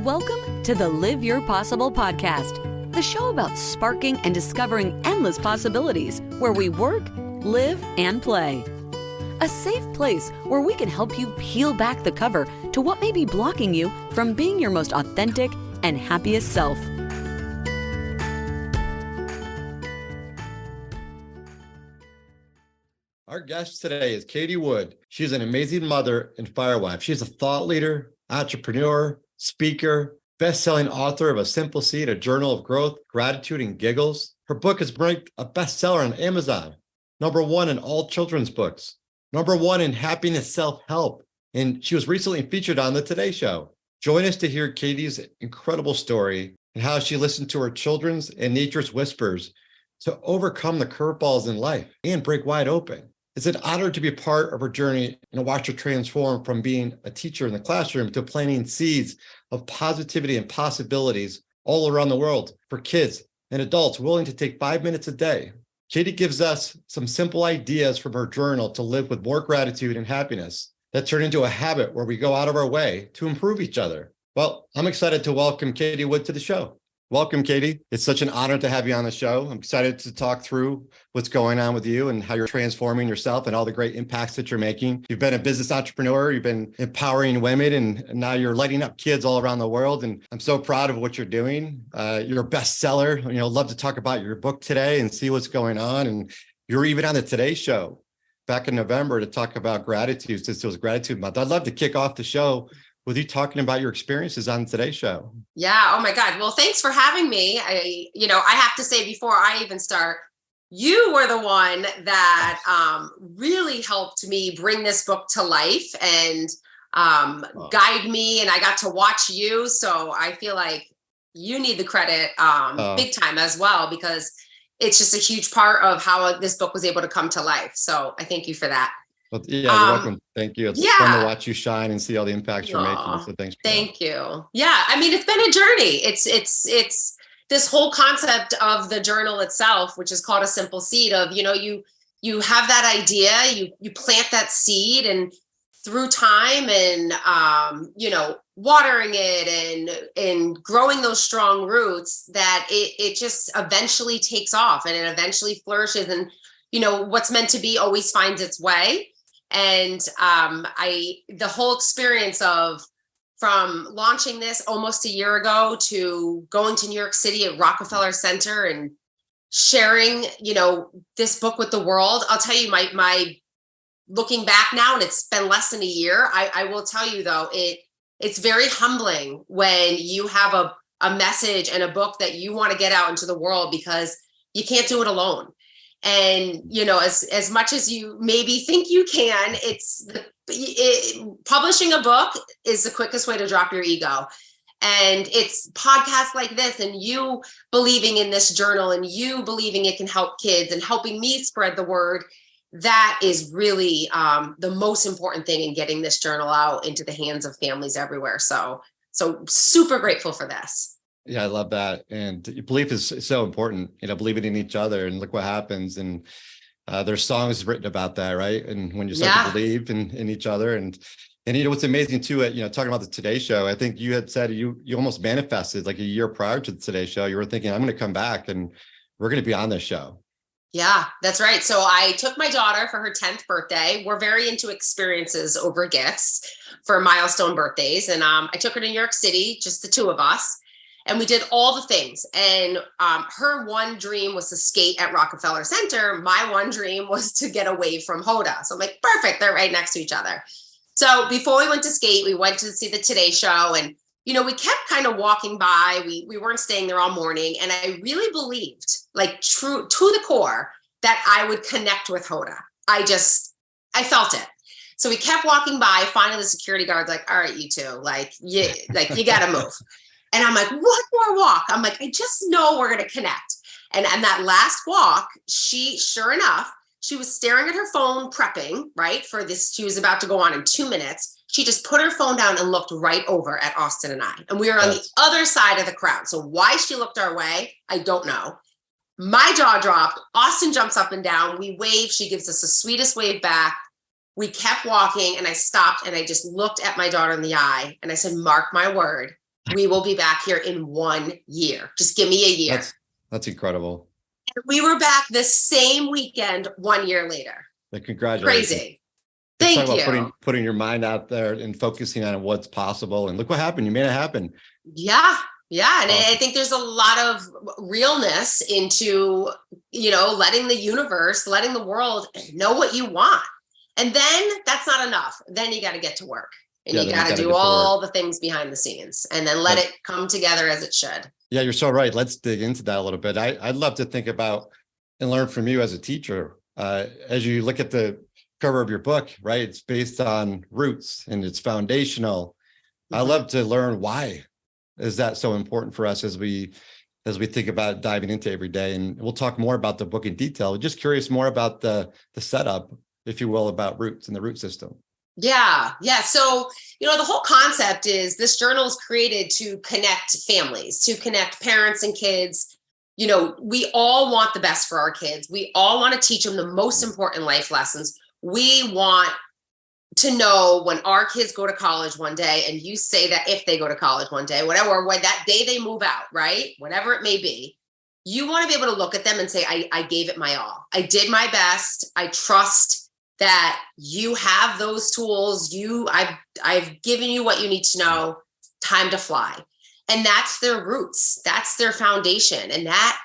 Welcome to the Live Your Possible podcast, the show about sparking and discovering endless possibilities where we work, live, and play. A safe place where we can help you peel back the cover to what may be blocking you from being your most authentic and happiest self. Our guest today is Katie Wood. She's an amazing mother and firewife. She's a thought leader, entrepreneur, speaker, best-selling author of A Simple Seed, a journal of growth, gratitude, and giggles. Her book is ranked a bestseller on Amazon, #1 in all children's books, #1 in happiness self-help, and she was recently featured on the Today Show. Join us to hear Katie's incredible story and how she listened to her children's and nature's whispers to overcome the curveballs in life and break wide open. It's an honor to be a part of her journey and to watch her transform from being a teacher in the classroom to planting seeds of positivity and possibilities all around the world for kids and adults willing to take 5 minutes a day. Katie gives us some simple ideas from her journal to live with more gratitude and happiness that turn into a habit where we go out of our way to improve each other. Well, I'm excited to welcome Katie Wood to the show. Welcome, Katie. It's such an honor to have you on the show. I'm excited to talk through what's going on with you and how you're transforming yourself and all the great impacts that you're making. You've been a business entrepreneur, you've been empowering women, and now you're lighting up kids all around the world. And I'm so proud of what you're doing. You're a bestseller. Love to talk about your book today and see what's going on. And you're even on the Today Show back in November to talk about gratitude, since it was Gratitude Month. I'd love to kick off the show with you talking about your experiences on Today's Show. Yeah. Oh my God. Well, thanks for having me. I have to say before I even start, you were the one that really helped me bring this book to life and guide me. And I got to watch you. So I feel like you need the credit big time as well, because it's just a huge part of how this book was able to come to life. So I thank you for that. Well, yeah, you're welcome. Thank you. It's fun to watch you shine and see all the impacts you're making. So thanks. Thank you. Yeah. I mean, it's been a journey. It's this whole concept of the journal itself, which is called A Simple Seed of, you have that idea, you plant that seed, and through time and, watering it and growing those strong roots, that it just eventually takes off and it eventually flourishes. And, what's meant to be always finds its way. And the whole experience of from launching this almost a year ago to going to New York City at Rockefeller Center and sharing, this book with the world. I'll tell you, my looking back now, and it's been less than a year. I will tell you though, it's very humbling when you have a message and a book that you want to get out into the world, because you can't do it alone. And, as much as you maybe think you can, publishing a book is the quickest way to drop your ego. And it's podcasts like this and you believing in this journal and you believing it can help kids and helping me spread the word. That is really the most important thing in getting this journal out into the hands of families everywhere. So super grateful for this. Yeah, I love that. And belief is so important, believing in each other, and look what happens. And there's songs written about that, right? And when you start to believe in each other and what's amazing too, talking about the Today Show, I think you had said you almost manifested like a year prior to the Today Show. You were thinking, I'm going to come back and we're going to be on this show. Yeah, that's right. So I took my daughter for her 10th birthday. We're very into experiences over gifts for milestone birthdays. And I took her to New York City, just the two of us. And we did all the things. And her one dream was to skate at Rockefeller Center. My one dream was to get away from Hoda. So I'm like, perfect. They're right next to each other. So before we went to skate, we went to see the Today Show. And, we kept kind of walking by. We weren't staying there all morning. And I really believed, like true to the core, that I would connect with Hoda. I felt it. So we kept walking by. Finally, the security guard's like, all right, you two, you got to move. And I'm like, one more walk. I'm like, I just know we're going to connect. And that last walk, sure enough, she was staring at her phone, prepping, right, for this. She was about to go on in 2 minutes. She just put her phone down and looked right over at Austin and I. And we were on the other side of the crowd. So why she looked our way, I don't know. My jaw dropped. Austin jumps up and down. We wave. She gives us the sweetest wave back. We kept walking and I stopped and I just looked at my daughter in the eye and I said, mark my word, we will be back here in 1 year. Just give me a year. That's incredible. And we were back the same weekend 1 year later. Congratulations. Crazy. Let's Thank talk you. about putting your mind out there and focusing on what's possible. And look what happened. You made it happen. Yeah. Yeah. And Awesome. I think there's a lot of realness into, letting the universe, letting the world know what you want. And then that's not enough. Then you got to get to work, and you got to do all the things behind the scenes, and then let it come together as it should. Yeah, you're so right. Let's dig into that a little bit. I'd love to think about and learn from you as a teacher. As you look at the cover of your book, right? It's based on roots and it's foundational. I love to learn why is that so important for us as we think about diving into every day. And we'll talk more about the book in detail. Just curious more about the setup, if you will, about roots and the root system. Yeah. Yeah. So, the whole concept is this journal is created to connect families, to connect parents and kids. We all want the best for our kids. We all want to teach them the most important life lessons. We want to know when our kids go to college one day, and you say that if they go to college one day, whatever, or when that day they move out, right? Whatever it may be, you want to be able to look at them and say, I gave it my all. I did my best. I trust that you have those tools. I've given you what you need to know. Time to fly. And that's their roots. That's their foundation. And that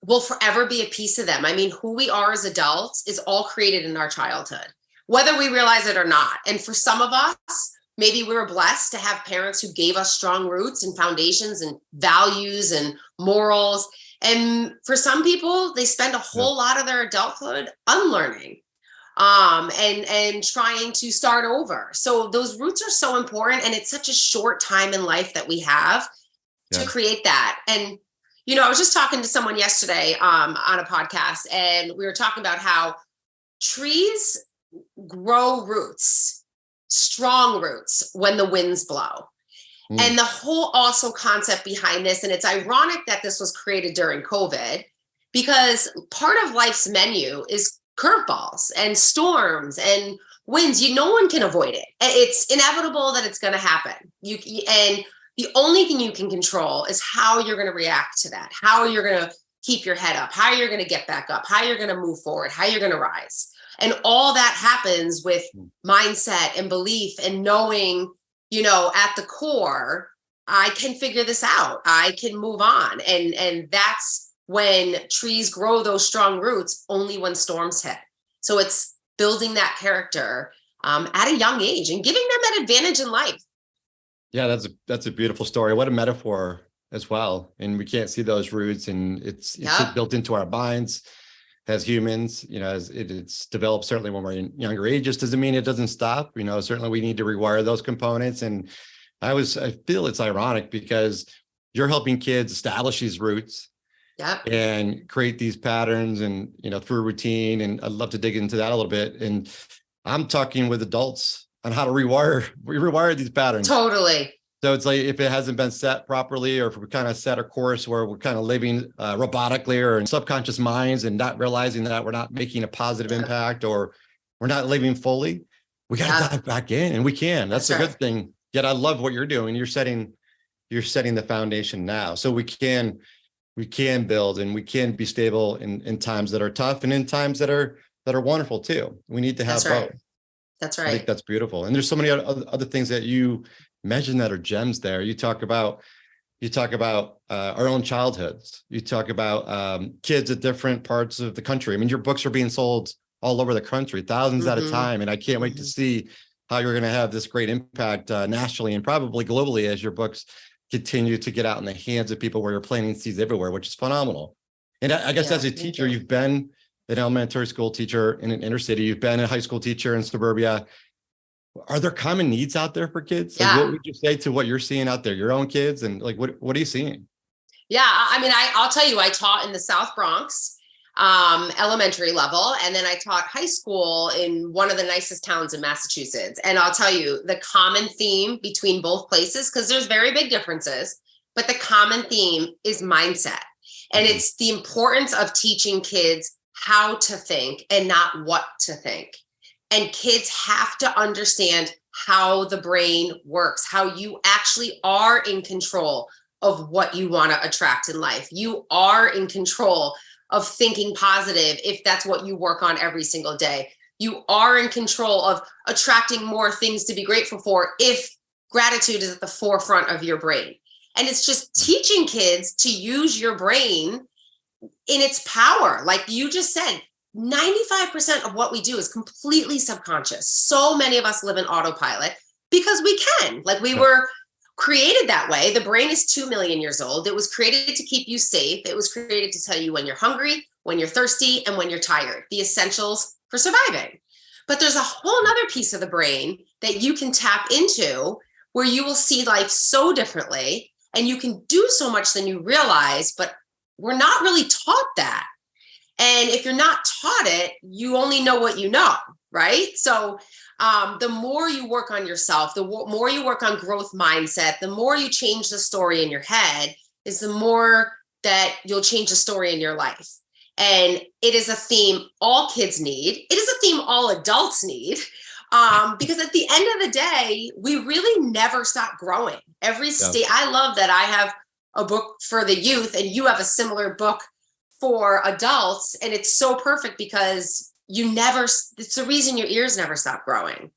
will forever be a piece of them. I mean, who we are as adults is all created in our childhood, whether we realize it or not. And for some of us, maybe we were blessed to have parents who gave us strong roots and foundations and values and morals. And for some people, they spend a whole lot of their adulthood unlearning. And trying to start over. So those roots are so important, and it's such a short time in life that we have to create that. And, I was just talking to someone yesterday, on a podcast, and we were talking about how trees grow roots, strong roots, when the winds blow. And the whole also concept behind this, and it's ironic that this was created during COVID, because part of life's menu is curveballs and storms and winds. No one can avoid it. It's inevitable that it's going to happen. And the only thing you can control is how you're going to react to that, how you're going to keep your head up, how you're going to get back up, how you're going to move forward, how you're going to rise. And all that happens with mindset and belief and knowing, at the core, I can figure this out. I can move on. And that's when trees grow those strong roots, only when storms hit. So it's building that character at a young age and giving them that advantage in life. Yeah, that's a beautiful story. What a metaphor as well. And we can't see those roots, and it's built into our minds as humans. As it's developed certainly when we're in younger ages, doesn't mean it doesn't stop. Certainly we need to rewire those components. And I feel it's ironic because you're helping kids establish these roots. And create these patterns and, through routine. And I'd love to dig into that a little bit. And I'm talking with adults on how to rewire these patterns. Totally. So it's like, if it hasn't been set properly, or if we kind of set a course where we're kind of living robotically or in subconscious minds and not realizing that we're not making a positive impact, or we're not living fully, we got to dive back in, and we can. That's a good thing. Yet I love what you're doing. You're setting the foundation now, so we can build, and we can be stable in times that are tough and in times that are wonderful too. We need to have both. That's right. I think that's beautiful. And there's so many other things that you mentioned that are gems there. You talk about our own childhoods. You talk about kids at different parts of the country. I mean, your books are being sold all over the country, thousands at a time. And I can't wait to see how you're going to have this great impact nationally and probably globally as your books continue to get out in the hands of people, where you're planting seeds everywhere, which is phenomenal. And I guess as a teacher, you've been an elementary school teacher in an inner city, you've been a high school teacher in suburbia. Are there common needs out there for kids? Like, what would you say to what you're seeing out there, your own kids, and like, what are you seeing? Yeah, I mean, I'll tell you, I taught in the South Bronx, elementary level, and then I taught high school in one of the nicest towns in Massachusetts. And I'll tell you, the common theme between both places, because there's very big differences, but the common theme is mindset. And it's the importance of teaching kids how to think and not what to think. And kids have to understand how the brain works, how you actually are in control of what you want to attract in life. You are in control of thinking positive if that's what you work on every single day. You are in control of attracting more things to be grateful for if gratitude is at the forefront of your brain. And it's just teaching kids to use your brain in its power. Like you just said, 95% of what we do is completely subconscious. So many of us live in autopilot because we can. Like we were created that way. The brain is 2 million years old. It was created to keep you safe. It was created to tell you when you're hungry, when you're thirsty, and when you're tired, the essentials for surviving. But there's a whole nother piece of the brain that you can tap into where you will see life so differently and you can do so much than you realize, but we're not really taught that. And if you're not taught it, you only know what you know, right? So the more you work on yourself, the more you work on growth mindset, the more you change the story in your head, is the more that you'll change the story in your life. And it is a theme all kids need. It is a theme all adults need. Because at the end of the day, we really never stop growing. Every state. I love that I have a book for the youth and you have a similar book for adults. And it's so perfect because it's the reason your ears never stop growing,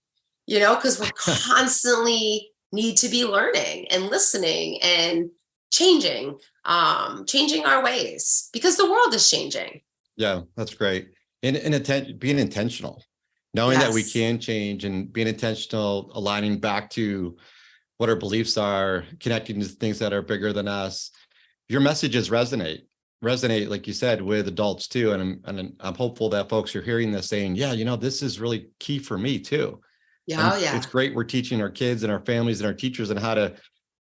because we're constantly need to be learning and listening and changing our ways because the world is changing. Yeah, that's great. And being intentional, knowing that we can change and being intentional, aligning back to what our beliefs are, connecting to things that are bigger than us. Your messages resonate, like you said, with adults too. And I'm hopeful that folks are hearing this saying, this is really key for me too. It's great. We're teaching our kids and our families and our teachers and how to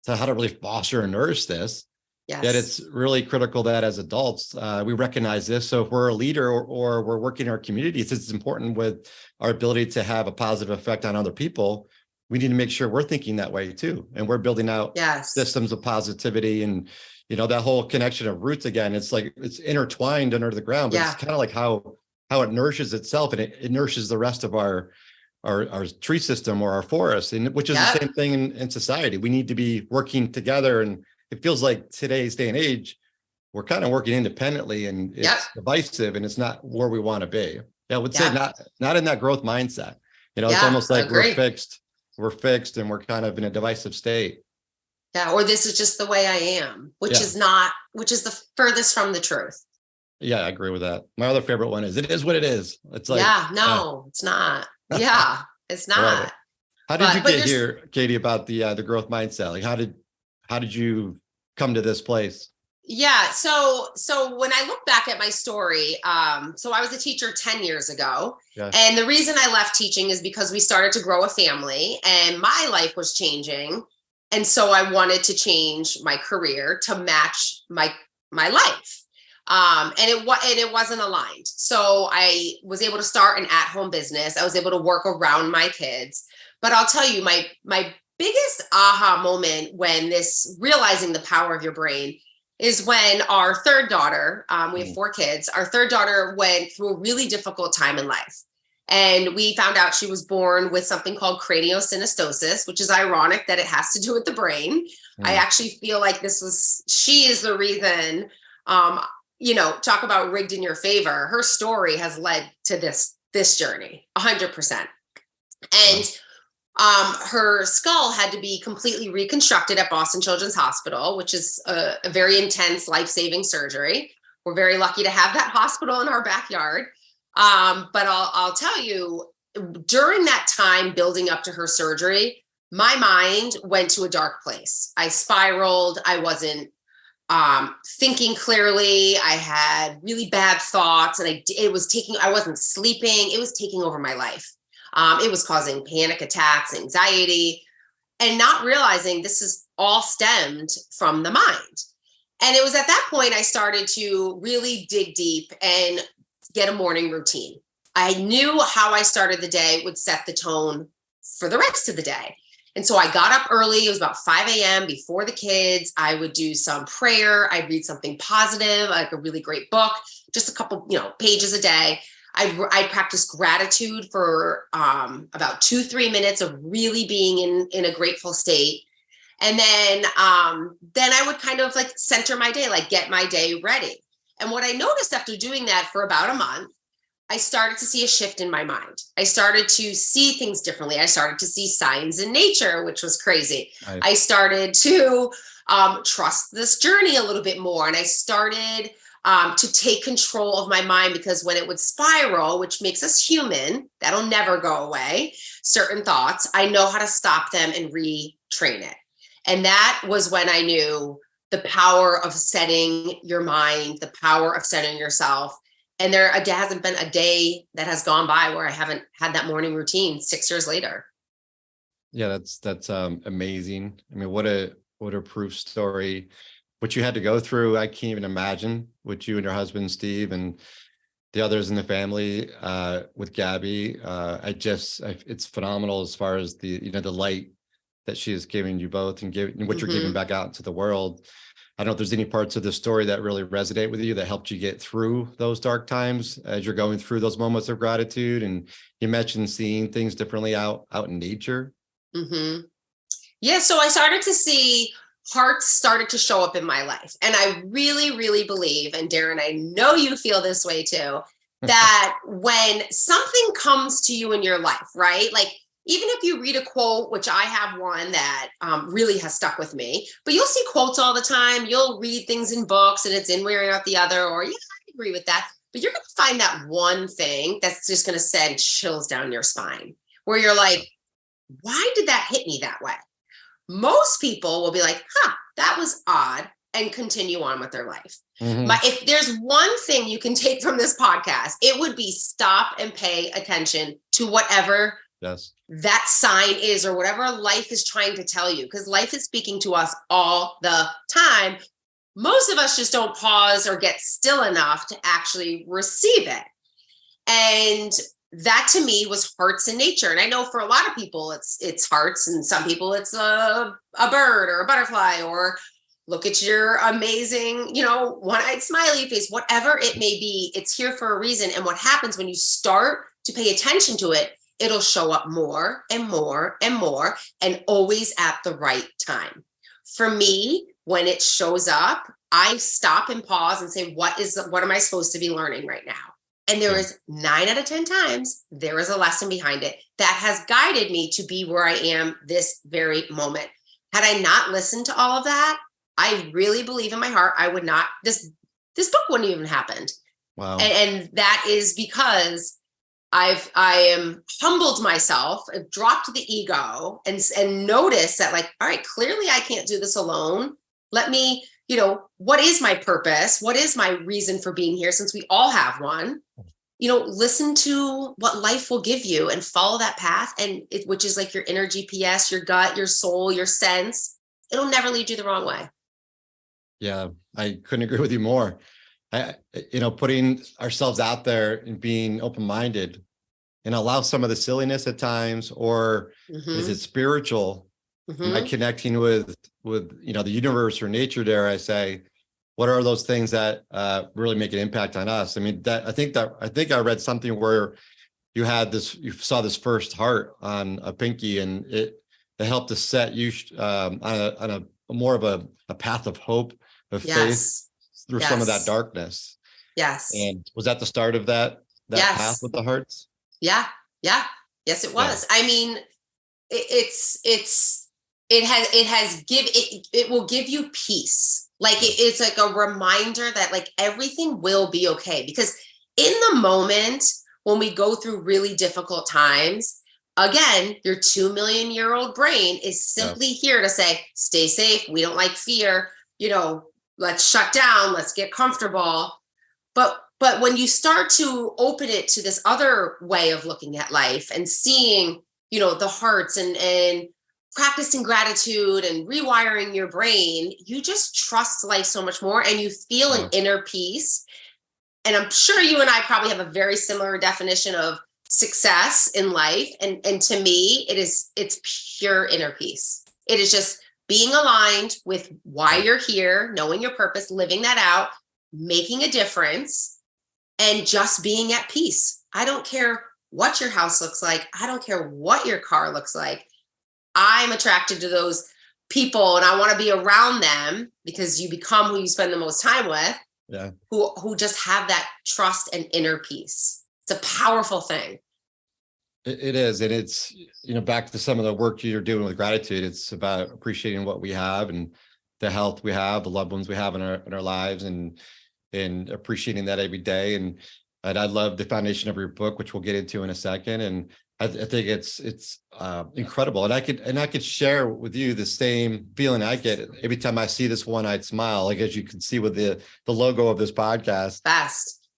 really foster and nourish this. Yes. That it's really critical that as adults, we recognize this. So if we're a leader or we're working in our communities, it's important with our ability to have a positive effect on other people. We need to make sure we're thinking that way too. And we're building out systems of positivity and, that whole connection of roots again, it's like it's intertwined under the ground, but it's kind of like how it nourishes itself and it nourishes the rest of our tree system or our forest, and which is the same thing in society. We need to be working together, and it feels like today's day and age, we're kind of working independently and it's divisive and it's not where we want to be. I would say not in that growth mindset. It's almost like we're fixed and we're kind of in a divisive state. Yeah. Or this is just the way I am, which is the furthest from the truth. Yeah, I agree with that. My other favorite one is, it is what it is. It's like, it's not. Yeah, it's not. How did you get here, Katie, about the growth mindset? Like, how did you come to this place? Yeah. So when I look back at my story, so I was a teacher 10 years ago. Yeah. And the reason I left teaching is because we started to grow a family and my life was changing. And so I wanted to change my career to match my life. And it wasn't aligned. So I was able to start an at-home business. I was able to work around my kids. But I'll tell you, my biggest aha moment when realizing the power of your brain is when our third daughter, we have 4 kids, our third daughter went through a really difficult time in life. And we found out she was born with something called craniosynostosis, which is ironic that it has to do with the brain. I actually feel like she is the reason, talk about rigged in your favor. Her story has led to this journey 100%. And her skull had to be completely reconstructed at Boston Children's Hospital, which is a very intense life-saving surgery. We're very lucky to have that hospital in our backyard. But I'll tell you, during that time building up to her surgery, my mind went to a dark place. I spiraled. I wasn't thinking clearly. I had really bad thoughts, and I wasn't sleeping. It was taking over my life. It was causing panic attacks, anxiety, and not realizing this is all stemmed from the mind. And it was at that point I started to really dig deep and get a morning routine. I knew how I started the day would set the tone for the rest of the day. And so I got up early. It was about 5 a.m. before the kids. I would do some prayer. I'd read something positive, like a really great book, just a couple, pages a day. I'd practice gratitude for about 2-3 minutes of really being in a grateful state. And then I would kind of like center my day, like get my day ready. And what I noticed after doing that for about a month, I started to see a shift in my mind. I started to see things differently. I started to see signs in nature, which was crazy. Right. I started to trust this journey a little bit more. And I started to take control of my mind, because when it would spiral, which makes us human, that'll never go away, certain thoughts, I know how to stop them and retrain it. And that was when I knew the power of setting your mind, the power of setting yourself. And there hasn't been a day that has gone by where I haven't had that morning routine 6 years later. Yeah, that's amazing. I mean, what a proof story. What you had to go through, I can't even imagine. What you and your husband, Steve, and the others in the family, with Gabby, it's phenomenal as far as the light that she is giving you both, and what you're giving back out into the world. I don't know if there's any parts of the story that really resonate with you that helped you get through those dark times as you're going through those moments of gratitude. And you mentioned seeing things differently out in nature. Mm-hmm. Yeah. So I started to see hearts started to show up in my life. And I really, really believe, and Darren, I know you feel this way too, that when something comes to you in your life, right? Like, even if you read a quote, which I have one that really has stuck with me, but you'll see quotes all the time. You'll read things in books and it's in wearing out the other, or yeah, I agree with that. But you're going to find that one thing that's just going to send chills down your spine, where you're like, why did that hit me that way? Most people will be like, that was odd, and continue on with their life. Mm-hmm. But if there's one thing you can take from this podcast, it would be stop and pay attention to whatever that sign is, or whatever life is trying to tell you, because life is speaking to us all the time. Most of us just don't pause or get still enough to actually receive it. And that to me was hearts in nature. And I know for a lot of people, it's hearts, and some people it's a bird or a butterfly, or look at your amazing, one-eyed smiley face, whatever it may be, it's here for a reason. And what happens when you start to pay attention to it, it'll show up more and more and more, and always at the right time. For me, when it shows up, I stop and pause and say, what am I supposed to be learning right now? And there is 9 out of 10 times, there is a lesson behind it that has guided me to be where I am this very moment. Had I not listened to all of that, I really believe in my heart, I would not, this book wouldn't even happened. Wow. And that is because I am humbled myself, I've dropped the ego, and noticed that, like, all right, clearly I can't do this alone. Let me, what is my purpose? What is my reason for being here? Since we all have one, listen to what life will give you and follow that path. And which is like your inner GPS, your gut, your soul, your sense. It'll never lead you the wrong way. Yeah, I couldn't agree with you more. Putting ourselves out there and being open-minded, and allow some of the silliness at times, or is it spiritual? Am I connecting with the universe or nature, dare I say? What are those things that really make an impact on us? I mean, I think I read something where you saw this first heart on a pinky, and it helped to set you on a more of a path of hope, of faith through some of that darkness. Yes. And was that the start of that path with the hearts? Yeah. Yes, it was. Yeah. I mean, it will give you peace. Like it's like a reminder that like everything will be okay, because in the moment when we go through really difficult times, again, your 2 million year old brain is simply here to say, stay safe. We don't like fear, let's shut down, let's get comfortable. But when you start to open it to this other way of looking at life and seeing, the hearts and practicing gratitude and rewiring your brain, you just trust life so much more, and you feel an inner peace. And I'm sure you and I probably have a very similar definition of success in life. And to me, it's pure inner peace. It is just being aligned with why you're here, knowing your purpose, living that out, making a difference, and just being at peace. I don't care what your house looks like. I don't care what your car looks like. I'm attracted to those people and I want to be around them because you become who you spend the most time with. Yeah. Who just have that trust and inner peace. It's a powerful thing. It is. And it's, back to some of the work you're doing with gratitude. It's about appreciating what we have and the health we have, the loved ones we have in our lives, and appreciating that every day. And I love the foundation of your book, which we'll get into in a second. And I think it's incredible. And I could share with you the same feeling I get every time I see this one-eyed smile. Like, as you can see with the logo of this podcast,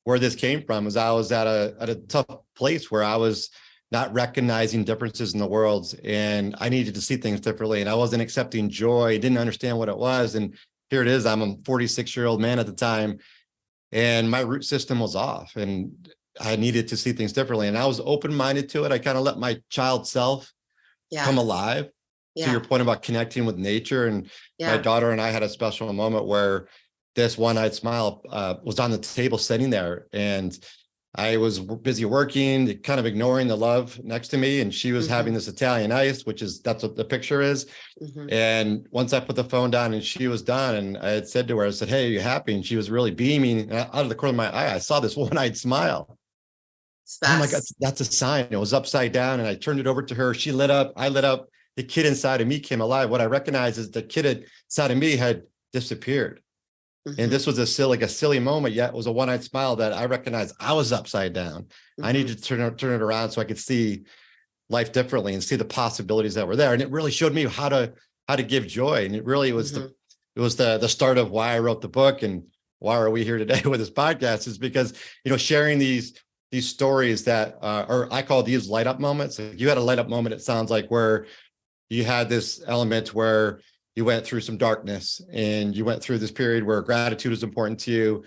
where this came from is I was at a tough place where I was not recognizing differences in the world, and I needed to see things differently. And I wasn't accepting joy, didn't understand what it was. And here it is. I'm a 46-year-old man at the time, and my root system was off, and I needed to see things differently. And I was open-minded to it. I kind of let my child self come alive. To your point about connecting with nature. And my daughter and I had a special moment where this one-eyed smile was on the table sitting there, and I was busy working, kind of ignoring the love next to me. And she was having this Italian ice, that's what the picture is. And once I put the phone down and she was done, and I had said to her, I said, "Hey, are you happy?" And she was really beaming. And out of the corner of my eye, I saw this one-eyed smile. I'm like, that's a sign. It was upside down. And I turned it over to her. She lit up. I lit up. The kid inside of me came alive. What I recognized is the kid inside of me had disappeared. And this was a silly moment, yet it was a one-eyed smile that I recognized I was upside down. I needed to turn it around so I could see life differently and see the possibilities that were there. And it really showed me how to give joy. And it really was the start of why I wrote the book, and why are we here today with this podcast, is because, sharing these stories that or I call these light up moments. If you had a light up moment, it sounds like, where you had this element where you went through some darkness and you went through this period where gratitude is important to you.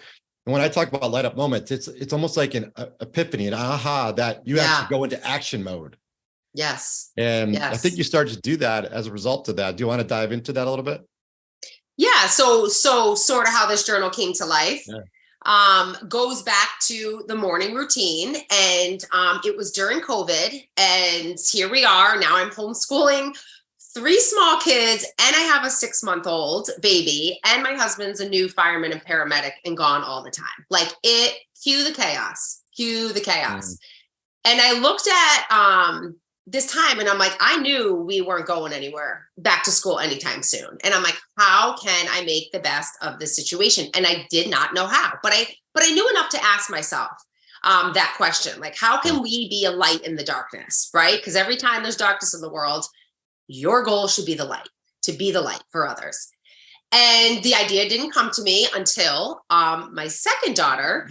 And when I talk about light up moments, it's almost like an epiphany, an aha, that you actually go into action mode. Yes. And I think you started to do that as a result of that. Do you want to dive into that a little bit? Yeah. So sort of how this journal came to life. Goes back to the morning routine, and it was during COVID, and here we are now. I'm homeschooling 3 small kids, and I have a 6-month-old baby, and my husband's a new fireman and paramedic and gone all the time. Like, cue the chaos. And I looked at this time, and I'm like, I knew we weren't going anywhere back to school anytime soon. And I'm like, how can I make the best of this situation? And I did not know how, but I knew enough to ask myself that question, like, how can we be a light in the darkness, right? Because every time there's darkness in the world, your goal should be the light, to be the light for others. And the idea didn't come to me until my second daughter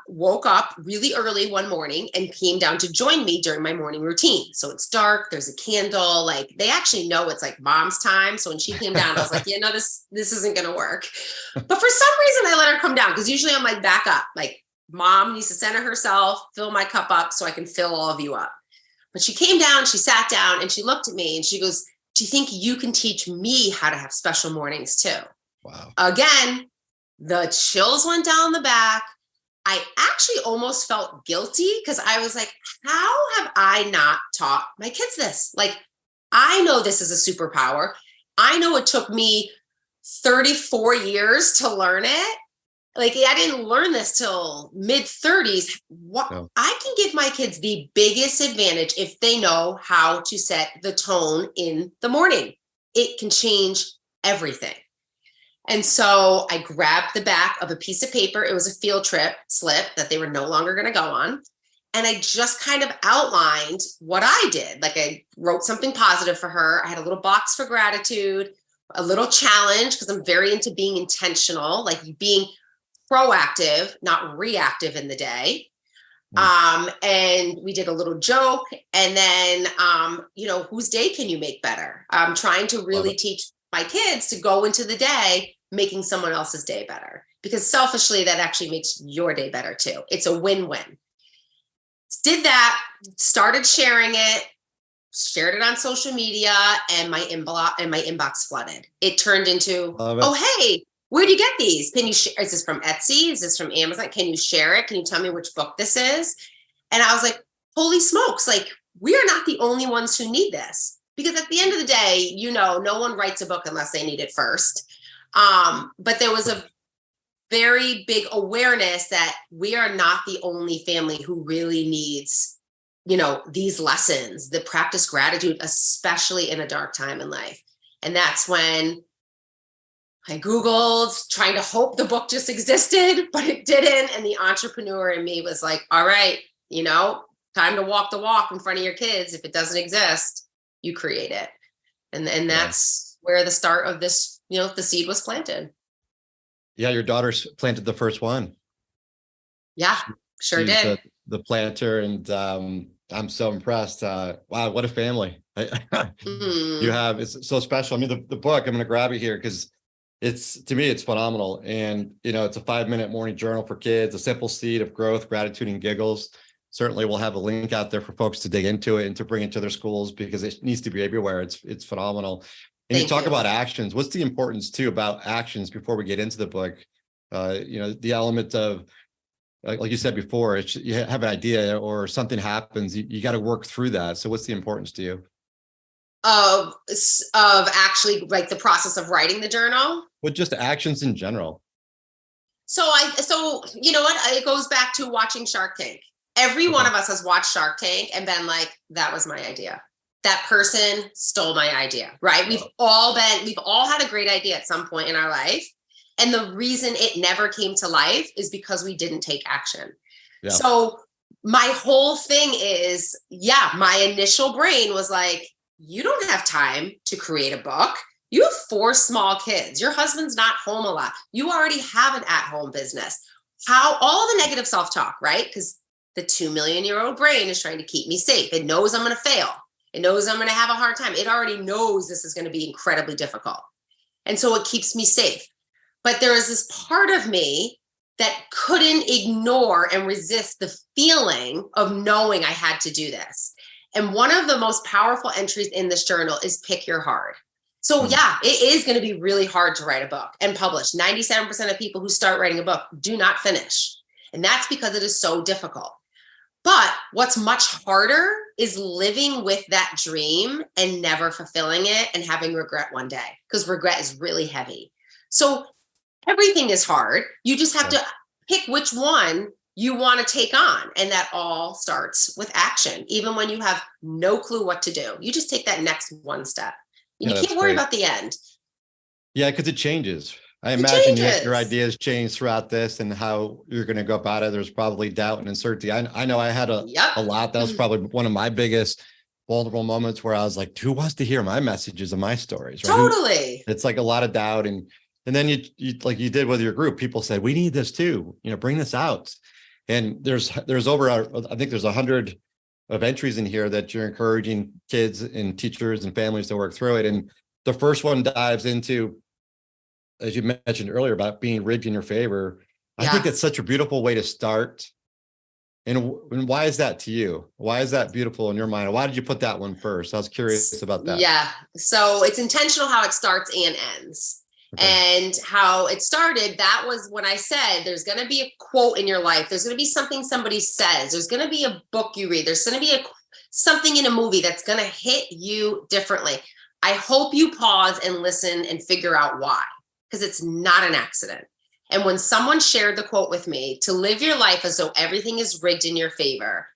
woke up really early one morning and came down to join me during my morning routine. So it's dark, there's a candle, like they actually know it's like mom's time. So when she came down, I was like, this isn't going to work. But for some reason, I let her come down, because usually I'm like, back up, like mom needs to center herself, fill my cup up so I can fill all of you up. But she came down, she sat down, and she looked at me and she goes, "Do you think you can teach me how to have special mornings too?" Wow. Again, the chills went down the back. I actually almost felt guilty, because I was like, how have I not taught my kids this? Like, I know this is a superpower. I know it took me 34 years to learn it. Like, I didn't learn this till mid-30s. I can give my kids the biggest advantage if they know how to set the tone in the morning. It can change everything. And so I grabbed the back of a piece of paper. It was a field trip slip that they were no longer going to go on. And I just kind of outlined what I did. Like, I wrote something positive for her. I had a little box for gratitude, a little challenge, because I'm very into being intentional, like being proactive, not reactive in the day. And we did a little joke, and then, whose day can you make better? I'm trying to really teach my kids to go into the day making someone else's day better, because selfishly, that actually makes your day better too. It's a win-win. Did that, started sharing it, shared it on social media, and my inbox flooded. It turned into, hey, where do you get these? Can you share? Is this from Etsy? Is this from Amazon? Can you share it? Can you tell me which book this is? And I was like, holy smokes, like we are not the only ones who need this. Because at the end of the day, no one writes a book unless they need it first. But there was a very big awareness that we are not the only family who really needs, these lessons, the practice gratitude, especially in a dark time in life. And that's when I Googled, trying to hope the book just existed, but it didn't. And the entrepreneur in me was like, all right, time to walk the walk in front of your kids. If it doesn't exist, you create it. And that's where the start of this, the seed was planted. Yeah, your daughter's planted the first one. Yeah, sure She's did. The planter, and I'm so impressed. Wow, what a family. You have. It's so special. I mean, the book, I'm going to grab it here because to me, it's phenomenal. And, it's a 5-minute morning journal for kids, a simple seed of growth, gratitude, and giggles. Certainly we'll have a link out there for folks to dig into it and to bring it to their schools because it needs to be everywhere. It's phenomenal. And you talk about actions. What's the importance too about actions before we get into the book? The element of, like you said before, you have an idea or something happens, you got to work through that. So what's the importance to you? Of actually like the process of writing the journal? Well, just actions in general. So you know what? It goes back to watching Shark Tank. Every one of us has watched Shark Tank and been like, that was my idea. That person stole my idea, right? We've all had a great idea at some point in our life. And the reason it never came to life is because we didn't take action. Yeah. So my whole thing is, my initial brain was like, you don't have time to create a book. You have 4 small kids. Your husband's not home a lot. You already have an at-home business. How all the negative self-talk, right? Because the 2 million-year-old brain is trying to keep me safe. It knows I'm going to fail. It knows I'm going to have a hard time. It already knows this is going to be incredibly difficult. And so it keeps me safe. But there is this part of me that couldn't ignore and resist the feeling of knowing I had to do this. And one of the most powerful entries in this journal is pick your hard. So it is going to be really hard to write a book and publish. 97% of people who start writing a book do not finish. And that's because it is so difficult. But what's much harder is living with that dream and never fulfilling it and having regret one day, because regret is really heavy. So everything is hard. You just have to pick which one you want to take on. And that all starts with action. Even when you have no clue what to do, you just take that next one step. You can't worry about the end. Yeah, because it changes. I imagine your ideas change throughout this and how you're going to go about it. There's probably doubt and uncertainty. I know I had a lot. That was probably one of my biggest vulnerable moments where I was like, who wants to hear my messages and my stories? Right? Totally. It's like a lot of doubt. And then you like you did with your group, people said, we need this too, bring this out. And there's over, I think there's 100 of entries in here that you're encouraging kids and teachers and families to work through it. And the first one dives into, as you mentioned earlier, about being rigged in your favor. I think that's such a beautiful way to start. And why is that to you? Why is that beautiful in your mind? Why did you put that one first? I was curious about that. Yeah. So it's intentional how it starts and ends. Okay. And how it started, that was when I said, there's going to be a quote in your life. There's going to be something somebody says. There's going to be a book you read. There's going to be something in a movie that's going to hit you differently. I hope you pause and listen and figure out why, because it's not an accident. And when someone shared the quote with me, to live your life as though everything is rigged in your favor,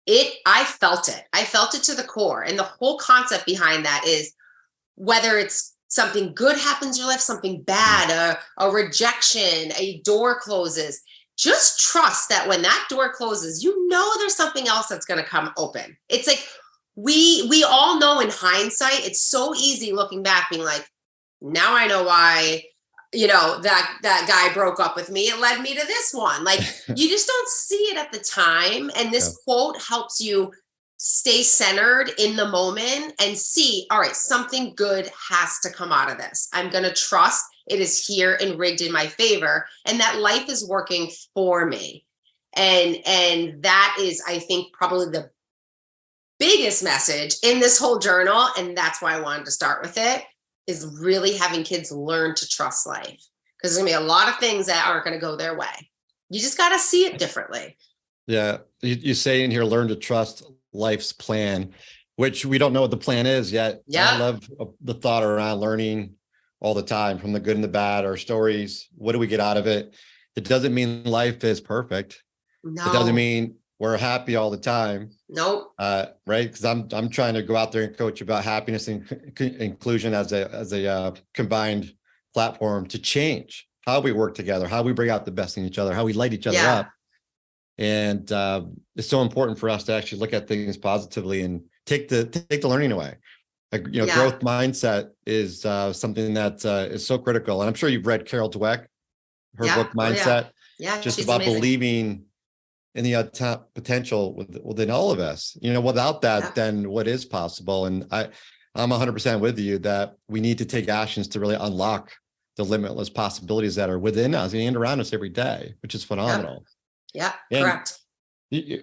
I felt it. I felt it to the core. And the whole concept behind that is, whether it's something good happens in your life, something bad, a rejection, a door closes, just trust that when that door closes, there's something else that's going to come open. It's like, we all know in hindsight, it's so easy looking back being like, now I know why, that guy broke up with me. It led me to this one. Like, you just don't see it at the time. And this quote helps you stay centered in the moment and see, all right, something good has to come out of this. I'm going to trust it is here and rigged in my favor, and that life is working for me. And that is, I think, probably the biggest message in this whole journal. And that's why I wanted to start with it, is really having kids learn to trust life, because there's going to be a lot of things that aren't going to go their way. You just got to see it differently. Yeah. You say in here, learn to trust life's plan, which we don't know what the plan is yet. I Yeah. love the thought around learning all the time, from the good and the bad, our stories. What do we get out of it? It doesn't mean life is perfect. It doesn't No. mean we're happy all the time. Nope. Right. Because I'm trying to go out there and coach about happiness and inclusion as a combined platform to change how we work together, how we bring out the best in each other, how we light each other Yeah. up. And it's so important for us to actually look at things positively and take the learning away. Yeah. Growth mindset is something that is so critical. And I'm sure you've read Carol Dweck, her Yeah. book Oh, yeah. Mindset, Yeah. just She's about amazing. believing in the untapped potential within all of us. Without that, Yeah. then what is possible? And I'm 100% with you that we need to take actions to really unlock the limitless possibilities that are within us and around us every day, which is phenomenal. Yeah. And Correct.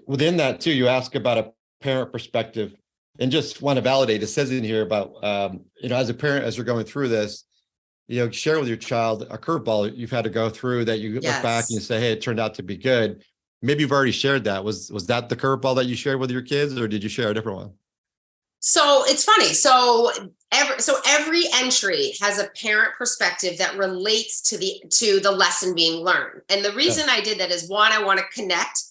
within that too, you ask about a parent perspective, and just want to validate. It says in here about as a parent, as you're going through this, share with your child a curveball you've had to go through that you look back and you Yes. say, hey, it turned out to be good. Maybe you've already shared that. Was that the curveball that you shared with your kids, or did you share a different one? So it's funny. So every entry has a parent perspective that relates to the lesson being learned. And the reason I did that is, one, I want to connect.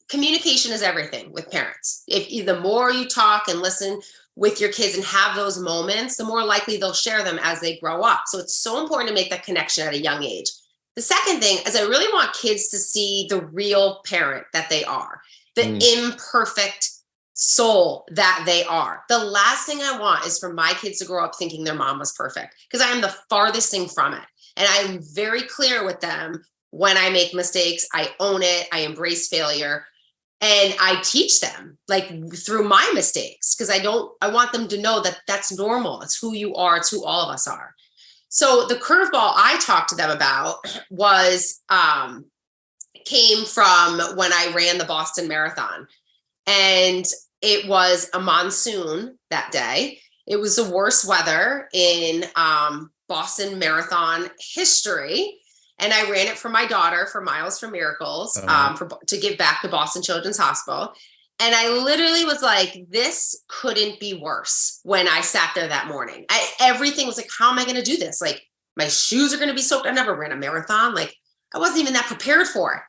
Communication is everything with parents. If the more you talk and listen with your kids and have those moments, the more likely they'll share them as they grow up. So it's so important to make that connection at a young age. The second thing is, I really want kids to see the real parent that they are, the imperfect soul that they are. The last thing I want is for my kids to grow up thinking their mom was perfect, because I am the farthest thing from it. And I'm very clear with them when I make mistakes. I own it. I embrace failure. And I teach them through my mistakes, because I want them to know that that's normal. It's who you are. It's who all of us are. So the curveball I talked to them about came from when I ran the Boston Marathon, and it was a monsoon that day. It was the worst weather in Boston Marathon history. And I ran it for my daughter, for Miles for Miracles, to give back to Boston Children's Hospital. And I literally was like, this couldn't be worse when I sat there that morning. Everything was like, how am I going to do this? Like, my shoes are going to be soaked. I never ran a marathon. Like, I wasn't even that prepared for it.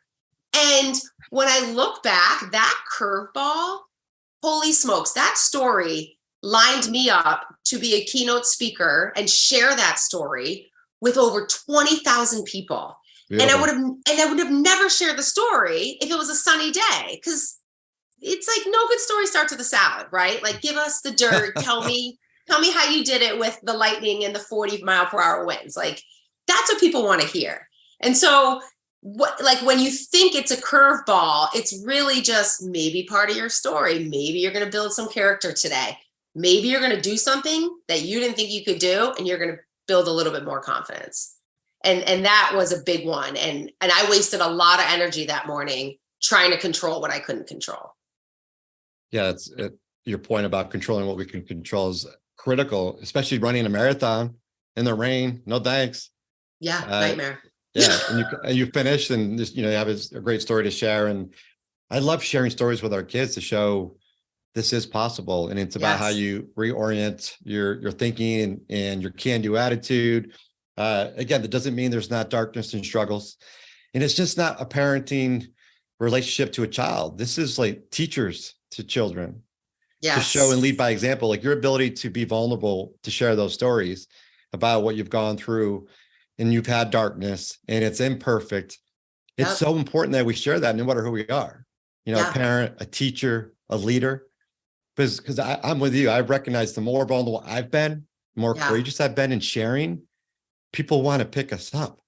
And when I look back, that curveball, holy smokes, that story lined me up to be a keynote speaker and share that story with over 20,000 people. Beautiful. And I would have never shared the story if it was a sunny day, because it's like, no good story starts with a salad, right? Like, give us the dirt. Tell me how you did it with the lightning and the 40-mile-per-hour winds. Like, that's what people want to hear. And so when you think it's a curveball, it's really just maybe part of your story. Maybe you're going to build some character today. Maybe you're going to do something that you didn't think you could do, and you're going to build a little bit more confidence. And that was a big one. And I wasted a lot of energy that morning trying to control what I couldn't control. Yeah, your point about controlling what we can control is critical, especially running a marathon in the rain. No thanks. Yeah, nightmare. Yeah, and you finish, and just you have a great story to share. And I love sharing stories with our kids to show this is possible. And it's about how you reorient your thinking and your can-do attitude. Again, that doesn't mean there's not darkness and struggles. And it's just not a parenting relationship to a child. This is like teachers to children. To show and lead by example, like your ability to be vulnerable, to share those stories about what you've gone through, and you've had darkness and it's imperfect. It's so important that we share that no matter who we are, a parent, a teacher, a leader, because I'm with you. I've recognized the more vulnerable I've been, the more courageous I've been in sharing, people want to pick us up.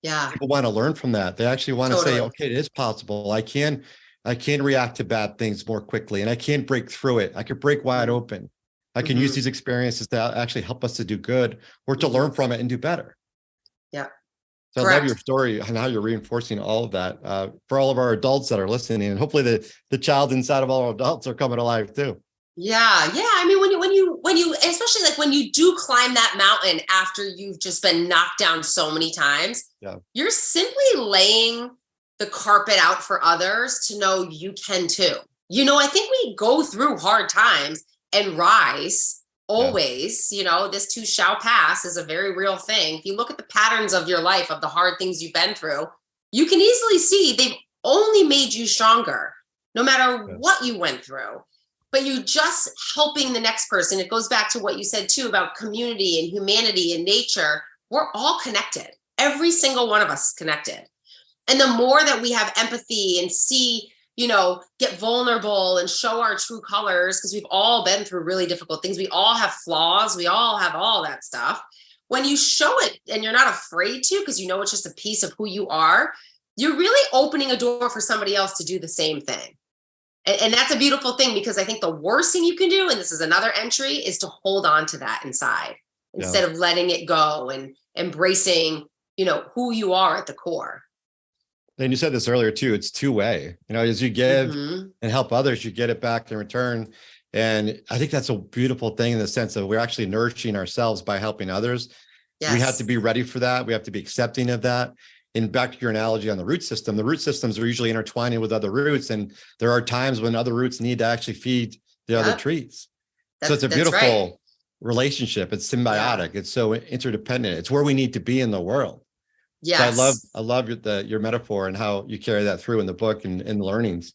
Yeah. People want to learn from that. They actually want to say, okay, it is possible. I can react to bad things more quickly, and I can break through it. I can break wide open. I can use these experiences to actually help us to do good or to learn from it and do better. Yeah. So I love your story and how you're reinforcing all of that for all of our adults that are listening, and hopefully the child inside of all our adults are coming alive too. Yeah. Yeah. I mean, when you, especially like when you do climb that mountain after you've just been knocked down so many times, you're simply laying the carpet out for others to know you can too. I think we go through hard times and rise always. This too shall pass is a very real thing. If you look at the patterns of your life, of the hard things you've been through, you can easily see they've only made you stronger, no matter what you went through. But you just helping the next person. It goes back to what you said too about community and humanity and nature. We're all connected. Every single one of us is connected. And the more that we have empathy and see, get vulnerable and show our true colors, because we've all been through really difficult things. We all have flaws. We all have all that stuff. When you show it and you're not afraid to, because it's just a piece of who you are, you're really opening a door for somebody else to do the same thing. And that's a beautiful thing, because I think the worst thing you can do, and this is another entry, is to hold on to that inside instead of letting it go and embracing, who you are at the core. And you said this earlier too, it's two-way. As you give and help others, you get it back in return. And I think that's a beautiful thing in the sense of we're actually nourishing ourselves by helping others. Yes. We have to be ready for that. We have to be accepting of that. And back to your analogy on the root system, the root systems are usually intertwining with other roots. And there are times when other roots need to actually feed the other trees. So it's a beautiful relationship. It's symbiotic. It's so interdependent. It's where we need to be in the world. Yes. So I love your metaphor and how you carry that through in the book and in the learnings.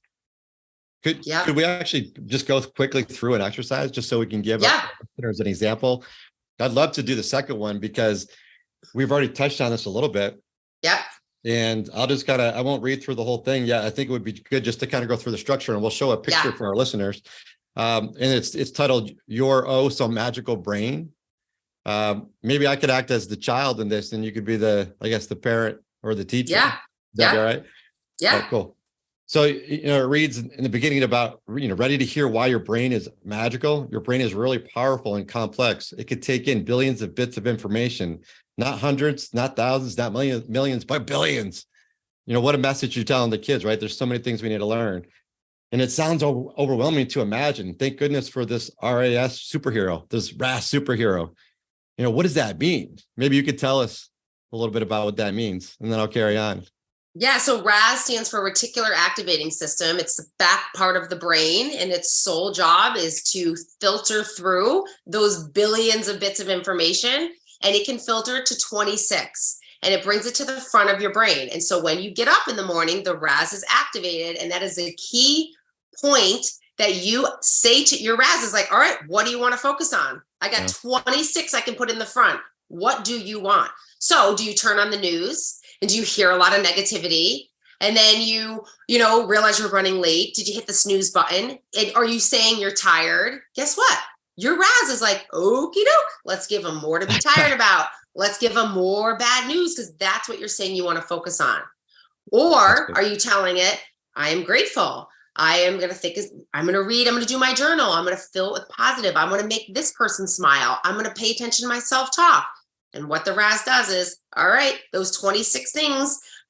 Could we actually just go quickly through an exercise just so we can give listeners an example? I'd love to do the second one because we've already touched on this a little bit. Yep. And I'll just I won't read through the whole thing yet. I think it would be good just to kind of go through the structure, and we'll show a picture for our listeners. And it's titled Your Oh So Magical Brain. Maybe I could act as the child in this, and you could be the parent or the teacher. Yeah. Is that all right? Yeah. Oh, cool. So, it reads in the beginning about, ready to hear why your brain is magical. Your brain is really powerful and complex. It could take in billions of bits of information, not hundreds, not thousands, not millions, but billions. What a message you're telling the kids, right? There's so many things we need to learn. And it sounds overwhelming to imagine. Thank goodness for this RAS superhero, this RAS superhero. What does that mean? Maybe you could tell us a little bit about what that means, and then I'll carry on. Yeah, so RAS stands for Reticular Activating System. It's the back part of the brain, and its sole job is to filter through those billions of bits of information, and it can filter to 26, and it brings it to the front of your brain. And so when you get up in the morning, the RAS is activated, and that is a key point that you say to your RAS is like, all right, what do you want to focus on? I got 26 I can put in the front. What do you want? So do you turn on the news? And do you hear a lot of negativity? And then you realize you're running late. Did you hit the snooze button? And are you saying you're tired? Guess what? Your RAS is like, okie doke, let's give them more to be tired about. Let's give them more bad news, because that's what you're saying you want to focus on. Or are you telling it, I am grateful. I am going to think, I'm going to read, I'm going to do my journal. I'm going to fill it with positive. I'm going to make this person smile. I'm going to pay attention to my self-talk. And what the RAS does is, all right, those 26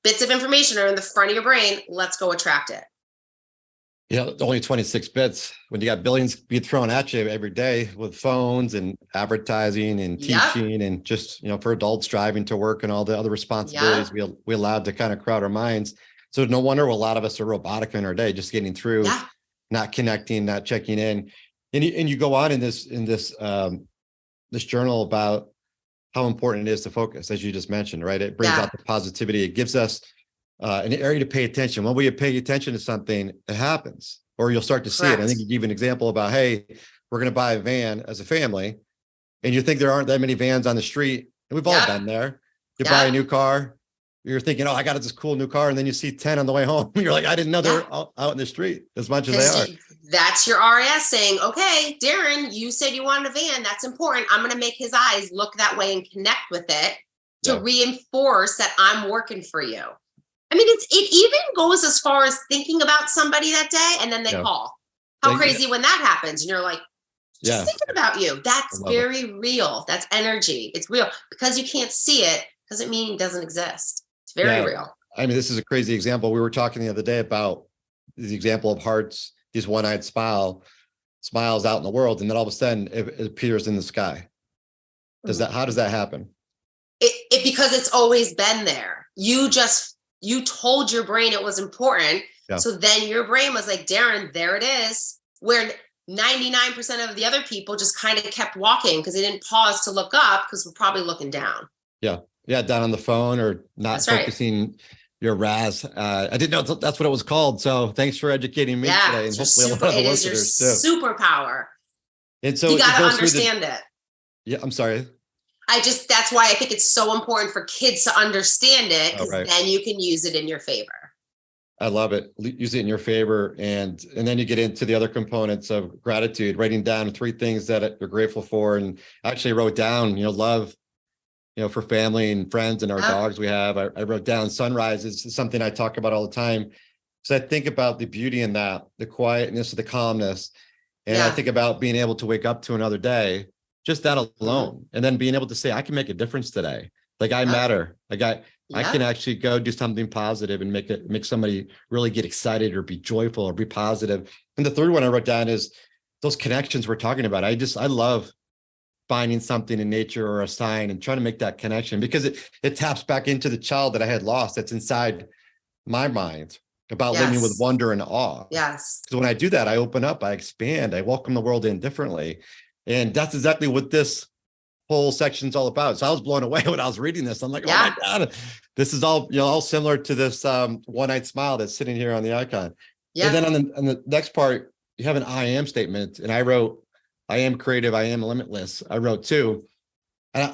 bits of information are in the front of your brain. Let's go attract it. Only 26 bits when you got billions being thrown at you every day with phones and advertising and teaching and just, for adults driving to work and all the other responsibilities we allowed to kind of crowd our minds. So no wonder a lot of us are robotic in our day, just getting through, not connecting, not checking in. And you go on in this journal about how important it is to focus, as you just mentioned, right? It brings out the positivity. It gives us an area to pay attention. When we pay attention to something, it happens, or you'll start to see it. I think you give an example about, hey, we're going to buy a van as a family, and you think there aren't that many vans on the street. And we've all been there. You buy a new car. You're thinking, oh, I got this cool new car. And then you see 10 on the way home. You're like, I didn't know they're out in the street as much as they are. That's your RAS saying, okay, Darren, you said you wanted a van. That's important. I'm going to make his eyes look that way and connect with it to reinforce that I'm working for you. I mean, it even goes as far as thinking about somebody that day and then they call. How crazy when that happens. And you're like, just thinking about you. That's very real. That's energy. It's real. Because you can't see it doesn't mean it doesn't exist. It's very real. I mean, this is a crazy example. We were talking the other day about the example of hearts, these one-eyed smiles out in the world, and then all of a sudden it appears in the sky. How does that happen? It because it's always been there. You just you told your brain it was important. Yeah. So then your brain was like, Darren, there it is. Where 99% of the other people just kind of kept walking because they didn't pause to look up because we're probably looking down. Yeah. Yeah. Down on the phone or not That's right. focusing your RAS. I didn't know that's what it was called. So thanks for educating me today, and hopefully a lot of the listeners too. Superpower. And so you got to understand it. Yeah. I'm sorry. That's why I think it's so important for kids to understand it, because right. then you can use it in your favor. I love it. Use it in your favor. And then you get into the other components of gratitude, writing down 3 things that you're grateful for. And I actually wrote down, love, for family and friends and our dogs we have. I wrote down sunrises is something I talk about all the time. So I think about the beauty in that, the quietness, the calmness. And I think about being able to wake up to another day, just that alone. And then being able to say, I can make a difference today. Like I matter. Like I can actually go do something positive and make somebody really get excited or be joyful or be positive. And the third one I wrote down is those connections we're talking about. I love finding something in nature or a sign and trying to make that connection, because it taps back into the child that I had lost that's inside my mind about living with wonder and awe. Yes. So when I do that, I open up, I expand, I welcome the world in differently. And that's exactly what this whole section's all about. So I was blown away when I was reading this. I'm like, oh my God, this is all, all similar to this one night smile that's sitting here on the icon. Yeah. And then on the next part, you have an I am statement. And I wrote, I am creative, I am limitless. I wrote too.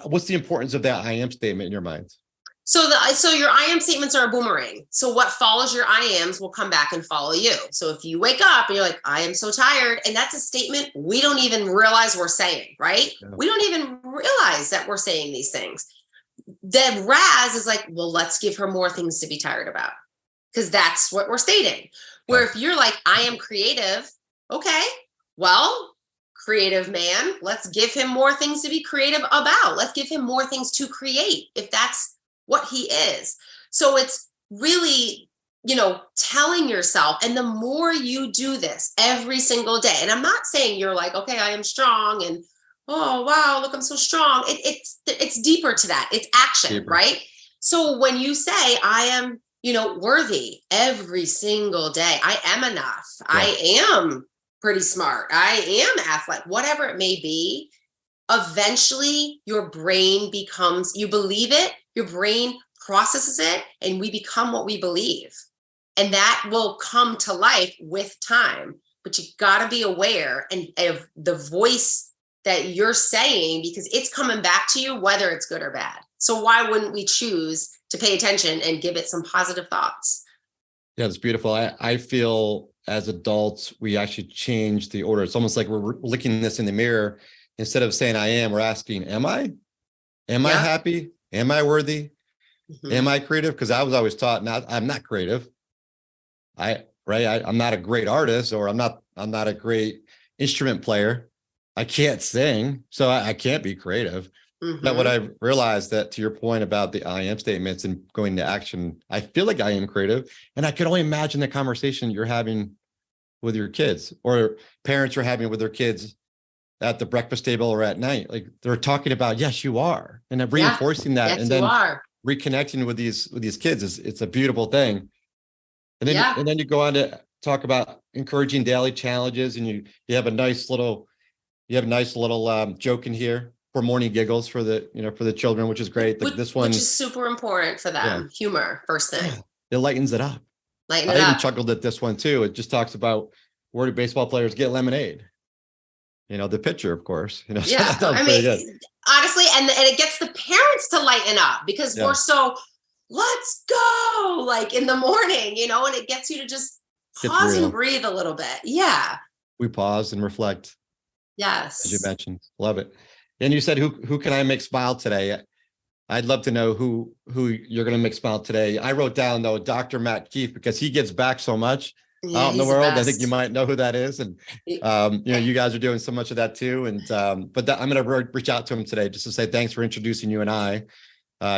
What's the importance of that I am statement in your mind? So your I am statements are a boomerang. So what follows your I ams will come back and follow you. So if you wake up and you're like, I am so tired, and that's a statement we don't even realize we're saying, right? Yeah. We don't even realize that we're saying these things. Then Raz is like, well, let's give her more things to be tired about, because that's what we're stating. Where if you're like, I am creative, okay, well, creative man, let's give him more things to be creative about. Let's give him more things to create, if that's what he is. So it's really, telling yourself, and the more you do this every single day, and I'm not saying you're like, okay, I am strong, and oh, wow, look, I'm so strong. It's deeper to that. It's action, right? So when you say I am, worthy every single day, I am enough, I am pretty smart, I am athletic, whatever it may be, eventually your brain becomes, you believe it, your brain processes it, and we become what we believe. And that will come to life with time. But you got to be aware of the voice that you're saying, because it's coming back to you, whether it's good or bad. So why wouldn't we choose to pay attention and give it some positive thoughts? Yeah, it's beautiful. I feel as adults, we actually change the order. It's almost like we're looking this in the mirror. Instead of saying I am, we're asking, am I? Am I happy? Am I worthy? Mm-hmm. Am I creative? Because I was always taught I'm not creative. I'm not a great artist, or I'm not a great instrument player. I can't sing, so I can't be creative. Mm-hmm. But what I realized, that to your point about the I am statements and going to action, I feel like I am creative. And I can only imagine the conversation you're having with your kids, or parents are having with their kids at the breakfast table or at night. Like they're talking about, yes, you are. And then reinforcing that, yes, and then reconnecting with these kids it's a beautiful thing. And then you go on to talk about encouraging daily challenges, and you have a nice little joke in here for morning giggles for the children, which is great. This one, which is super important for them. Yeah. Humor, first thing. Yeah, it lightens it up. I even chuckled at this one too. It just talks about, where do baseball players get lemonade? The pitcher, of course. Yeah, so honestly, and it gets the parents to lighten up, because we're so, let's go, like in the morning, and it gets you to just pause and breathe a little bit. Yeah. We pause and reflect. Yes. As you mentioned. Love it. And you said, who can I make smile today? I'd love to know who you're going to make smile today. I wrote down, though, Dr. Matt Keefe, because he gives back so much out in the world. I think you might know who that is. And, you guys are doing so much of that too. And, I'm going to reach out to him today just to say, thanks for introducing you and I.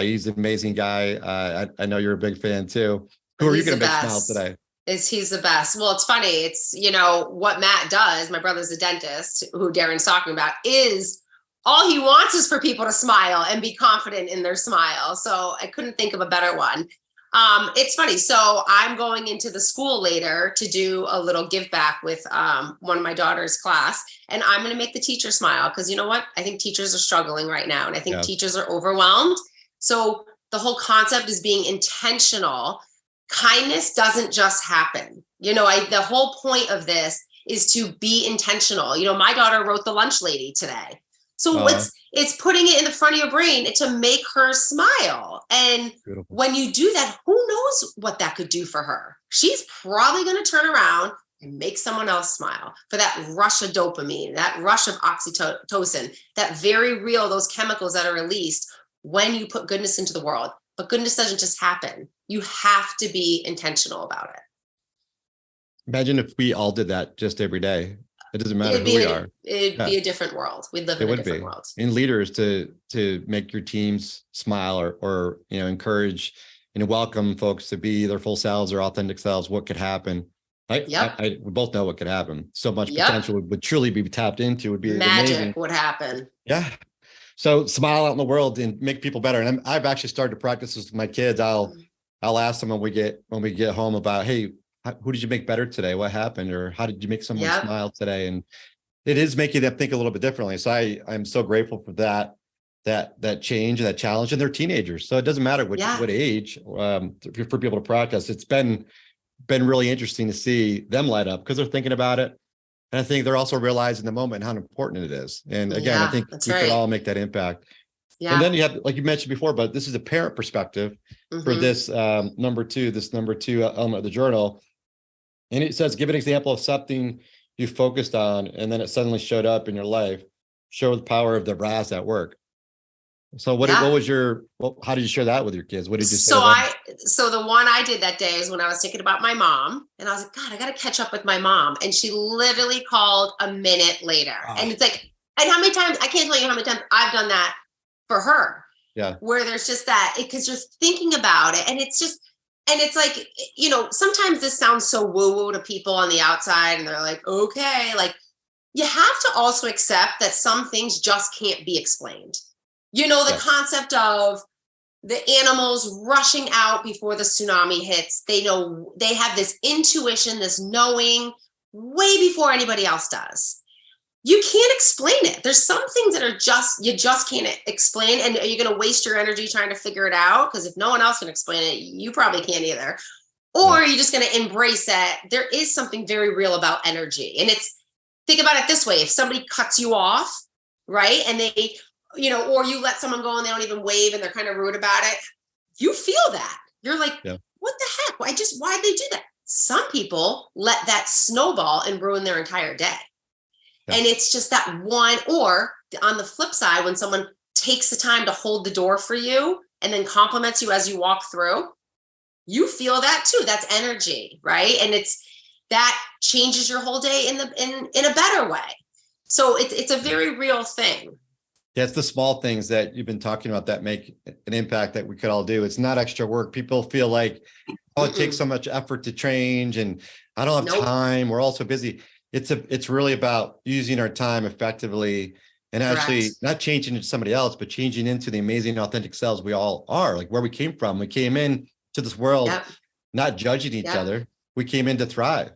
He's an amazing guy. I know you're a big fan too. Who are you going to make smile today? He's the best. Well, it's funny. It's, what Matt does, my brother's a dentist, who Darren's talking about, is all he wants is for people to smile and be confident in their smile. So I couldn't think of a better one. It's funny. So I'm going into the school later to do a little give back with one of my daughter's class, and I'm going to make the teacher smile because you know what? I think teachers are struggling right now, and I think teachers are overwhelmed. So the whole concept is being intentional. Kindness doesn't just happen. The whole point of this is to be intentional. My daughter wrote the lunch lady today. So it's putting it in the front of your brain to make her smile. And beautiful. When you do that, who knows what that could do for her? She's probably going to turn around and make someone else smile for that rush of dopamine, that rush of oxytocin, that very real, those chemicals that are released when you put goodness into the world. But goodness doesn't just happen. You have to be intentional about it. Imagine if we all did that just every day. It doesn't matter who we are. It'd be a different world. We'd live in a different world. And leaders to make your teams smile or encourage and welcome folks to be their full selves or authentic selves. What could happen? We both know what could happen. So much potential would truly be tapped into. Would be magic amazing. Would happen. Yeah. So smile out in the world and make people better. And I've actually started to practice this with my kids. I'll ask them when we get home about, hey, who did you make better today? What happened? Or how did you make someone smile today? And it is making them think a little bit differently. So I'm so grateful for that change and that challenge. And they're teenagers. So it doesn't matter what age for people to practice. It's been really interesting to see them light up because they're thinking about it. And I think they're also realizing the moment how important it is. And again, I think we could all make that impact. Yeah. And then you have, like you mentioned before, but this is a parent perspective for this number two element of the journal. And it says, give an example of something you focused on, and then it suddenly showed up in your life. Show the power of the brass at work. So how did you share that with your kids? What did you say? So the one I did that day is when I was thinking about my mom, and I was like, God, I got to catch up with my mom. And she literally called a minute later. And it's like, and how many times, I can't tell you how many times I've done that for her. Yeah. Where there's just that, because you're thinking about it, and it's like, sometimes this sounds so woo-woo to people on the outside, and they're like, okay, like you have to also accept that some things just can't be explained. The concept of the animals rushing out before the tsunami hits. They know, they have this intuition, this knowing way before anybody else does. You can't explain it. There's some things that are you just can't explain. And are you going to waste your energy trying to figure it out? Because if no one else can explain it, you probably can't either. Or are you just going to embrace that? There is something very real about energy. And think about it this way. If somebody cuts you off, right? And they, or you let someone go and they don't even wave and they're kind of rude about it. You feel that. You're like, what the heck? Why'd they do that? Some people let that snowball and ruin their entire day. And it's just that one, or on the flip side, when someone takes the time to hold the door for you and then compliments you as you walk through, you feel that too. That's energy, right? And that changes your whole day in a better way. So it's a very real thing. Yeah, it's the small things that you've been talking about that make an impact that we could all do. It's not extra work. People feel like, it takes so much effort to change, and I don't have time. We're all so busy. It's really about using our time effectively and actually not changing into somebody else, but changing into the amazing, authentic selves we all are, like where we came from. We came in to this world, not judging each other. We came in to thrive.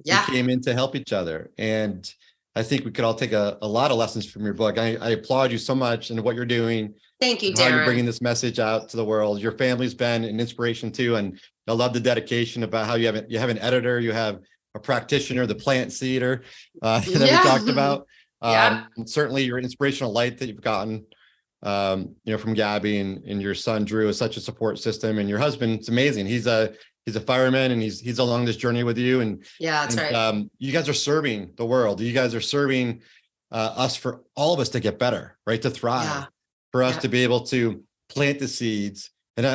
We came in to help each other. And I think we could all take a lot of lessons from your book. I applaud you so much and what you're doing. Thank you, Darren. How you're bringing this message out to the world. Your family's been an inspiration too. And I love the dedication about how you have an editor, you have a practitioner, the plant seeder that we talked about. Certainly your inspirational light that you've gotten, from Gabby and your son, Drew, is such a support system. And your husband's amazing. He's a fireman, and he's along this journey with you. And that's right. You guys are serving the world. You guys are serving us, for all of us to get better, right? To thrive, for us to be able to plant the seeds. And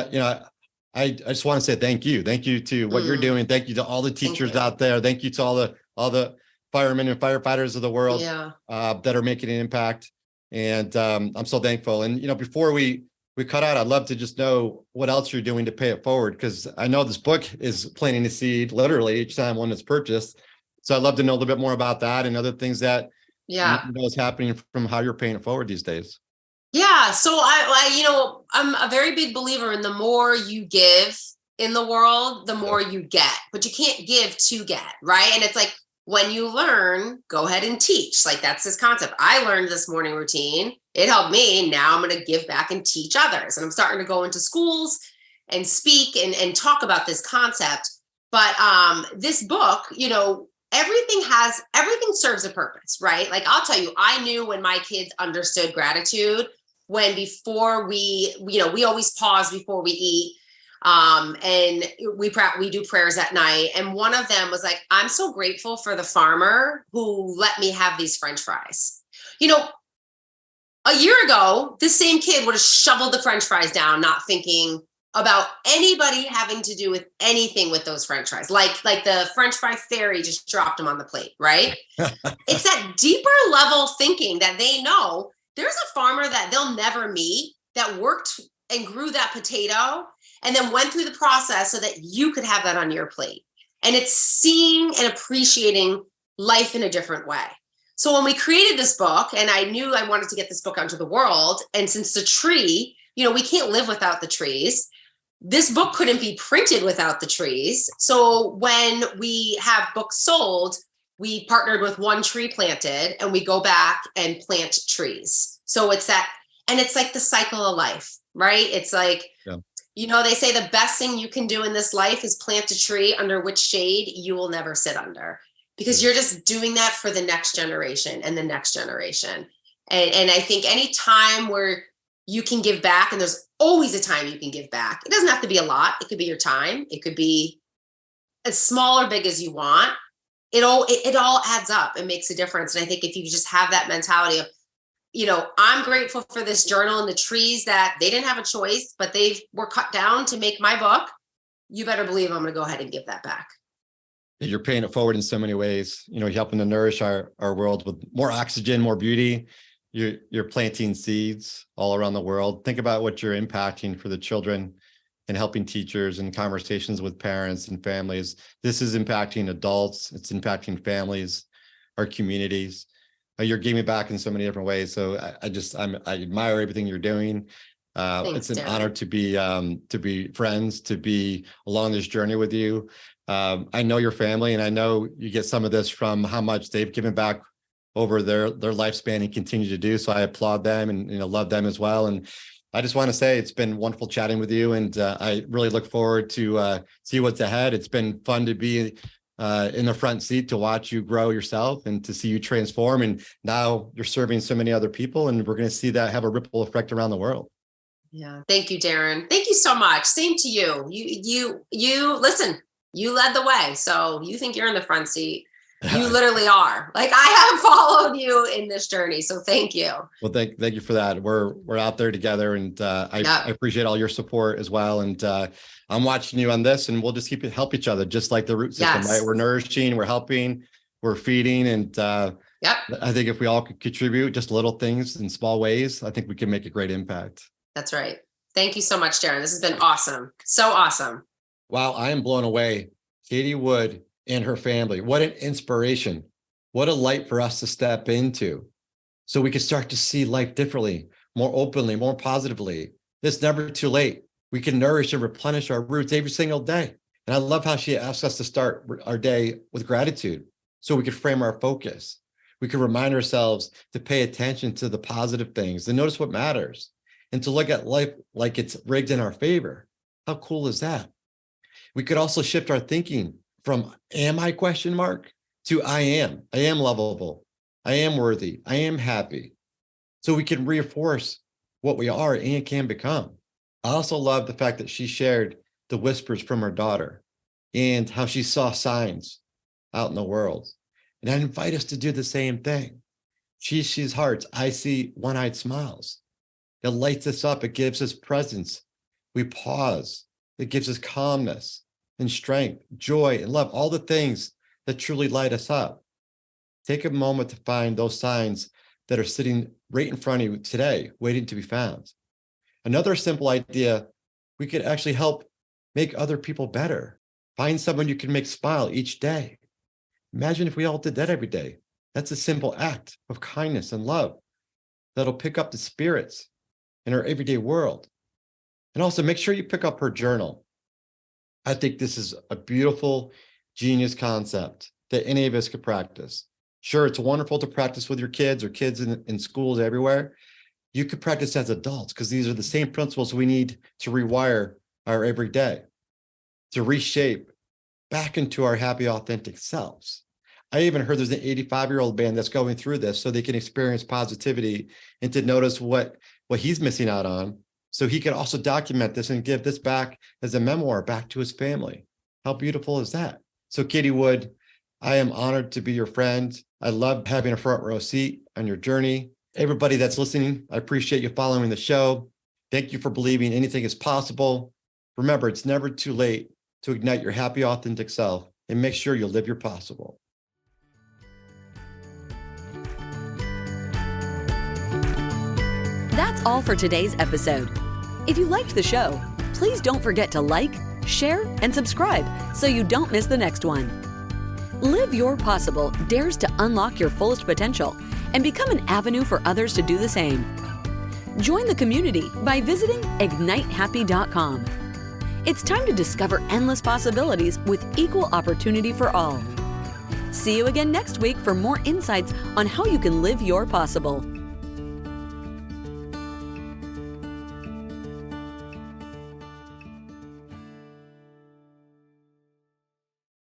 I just want to say thank you to what you're doing. Thank you to all the teachers out there. Thank you to all the firemen and firefighters of the world that are making an impact. And I'm so thankful. And before we cut out, I'd love to just know what else you're doing to pay it forward, because I know this book is planting a seed literally each time one is purchased. So I'd love to know a little bit more about that and other things that is happening from how you're paying it forward these days. Yeah. So I'm a very big believer in the more you give, in the world, the more you get, but you can't give to get, right? And it's like, when you learn, go ahead and teach. Like, that's this concept. I learned this morning routine. It helped me. Now I'm going to give back and teach others. And I'm starting to go into schools and speak and talk about this concept. But this book, everything serves a purpose, right? Like, I'll tell you, I knew when my kids understood gratitude, before we always pause before we eat. And we do prayers at night. And one of them was like, I'm so grateful for the farmer who let me have these French fries. A year ago, this same kid would have shoveled the French fries down, not thinking about anybody having to do with anything with those French fries. Like the French fry fairy just dropped them on the plate, right? It's that deeper level thinking that they know there's a farmer that they'll never meet that worked and grew that potato and then went through the process so that you could have that on your plate. And it's seeing and appreciating life in a different way. So when we created this book, and I knew I wanted to get this book out to the world, and since the tree, we can't live without the trees, this book couldn't be printed without the trees. So when we have books sold, we partnered with One Tree Planted, and we go back and plant trees. So it's that, and it's like the cycle of life, right? It's like, they say the best thing you can do in this life is plant a tree under which shade you will never sit under, because you're just doing that for the next generation and the next generation. And I think any time where you can give back, and there's always a time you can give back. It doesn't have to be a lot. It could be your time. It could be as small or big as you want. It all adds up and makes a difference. And I think if you just have that mentality of, I'm grateful for this journal and the trees that they didn't have a choice, but they were cut down to make my book. You better believe I'm going to go ahead and give that back. You're paying it forward in so many ways. You're helping to nourish our world with more oxygen, more beauty. You're planting seeds all around the world. Think about what you're impacting for the children and helping teachers and conversations with parents and families. This is impacting adults. It's impacting families, our communities. You're giving back in so many different ways. So I admire everything you're doing. Thanks, it's an Darren. honor to be friends, to be along this journey with you. I know your family, and I know you get some of this from how much they've given back over their lifespan and continue to do. So I applaud them and love them as well. And I just want to say it's been wonderful chatting with you, and I really look forward to see what's ahead. It's been fun to be in the front seat to watch you grow yourself and to see you transform. And now you're serving so many other people, and we're going to see that have a ripple effect around the world. Yeah. Thank you, Darren. Thank you so much. Same to you. You listen, you led the way. So you think you're in the front seat. You literally are. Like, I have followed you in this journey. So thank you. Well, thank you for that. We're out there together, and I appreciate all your support as well. And I'm watching you on this, and we'll just help each other, just like the root system, right? We're nourishing, we're helping, we're feeding. And I think if we all could contribute just little things in small ways, I think we can make a great impact. That's right. Thank you so much, Darren. This has been awesome. So awesome. Wow. I am blown away. Katie Wood and her family. What an inspiration. What a light for us to step into so we can start to see life differently, more openly, more positively. It's never too late. We can nourish and replenish our roots every single day. And I love how she asks us to start our day with gratitude so we can frame our focus. We can remind ourselves to pay attention to the positive things and notice what matters and to look at life like it's rigged in our favor. How cool is that? We could also shift our thinking from am I ? To I am lovable. I am worthy. I am happy. So we can reinforce what we are and can become. I also love the fact that she shared the whispers from her daughter and how she saw signs out in the world. And I invite us to do the same thing. She sees hearts. I see one-eyed smiles. It lights us up. It gives us presence. We pause. It gives us calmness and strength, joy, and love, all the things that truly light us up. Take a moment to find those signs that are sitting right in front of you today, waiting to be found. Another simple idea, we could actually help make other people better. Find someone you can make smile each day. Imagine if we all did that every day. That's a simple act of kindness and love that'll pick up the spirits in our everyday world. And also make sure you pick up her journal. I think this is a beautiful, genius concept that any of us could practice. Sure, it's wonderful to practice with your kids or kids in schools everywhere. You could practice as adults because these are the same principles we need to rewire our everyday, to reshape back into our happy, authentic selves. I even heard there's an 85-year-old man that's going through this so they can experience positivity and to notice what he's missing out on. So he can also document this and give this back as a memoir back to his family. How beautiful is that? So Katie Wood, I am honored to be your friend. I love having a front row seat on your journey. Everybody that's listening, I appreciate you following the show. Thank you for believing anything is possible. Remember, it's never too late to ignite your happy, authentic self and make sure you live your possible. That's all for today's episode. If you liked the show, please don't forget to like, share, and subscribe so you don't miss the next one. Live Your Possible dares to unlock your fullest potential and become an avenue for others to do the same. Join the community by visiting ignitehappy.com. It's time to discover endless possibilities with equal opportunity for all. See you again next week for more insights on how you can live your possible.